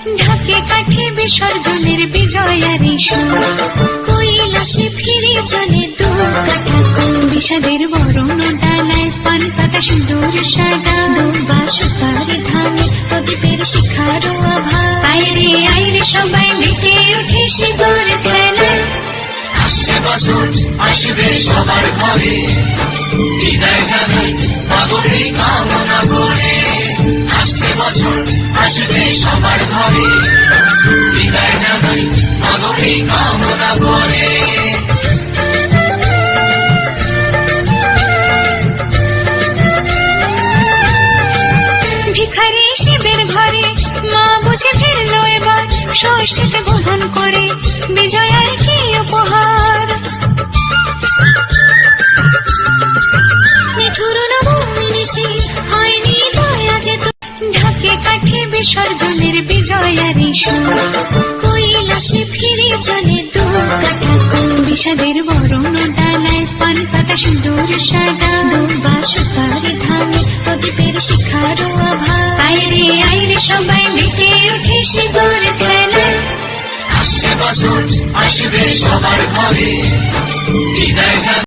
ঢাকে কাঠে বিসর্জনের বিজয়ারি সুর, কৈলাসে ফিরে চলে দু কাঠা কোন বিষাদের বরণ ডালায় পান পাতা সুন্দর সাজা, দুর্বা সুতার ধানে প্রদীপের শিখার আভা। আইরে আইরে সবাই মেতে উঠে শিবর খেলায়। আসছে বছর আসবে সবার ঘরে, বিদায় জানাই মাগরে কামনা করে। আসছে বছর আসবে সবার ঘরে, বিদায় জানাই মাগরে কামনা করে। ভিখারি শিবের ঘরে মা বুঝে ফিরল এবার, ষষ্ঠীতে বোধন করে বিজয়ার কি উপহার। নিঠুর নবমিনিশি হয়নি দয়া যেত, ঢাকে কাঠে বিসর্জনের বিজয়ারি সুর, কৈলাসে ফিরে চলে দু কাঠা কোন বিষাদের বরণ ডালায় পান পাতা সুন্দর সাজা, দুর্বা সুতার ধানে প্রদীপের শিখার আভা। আইরে আইরে সবাই মেতে উঠে শিবর খেলায়। আসছে বছর আসবে সবার ঘরে, বিদায় জানাই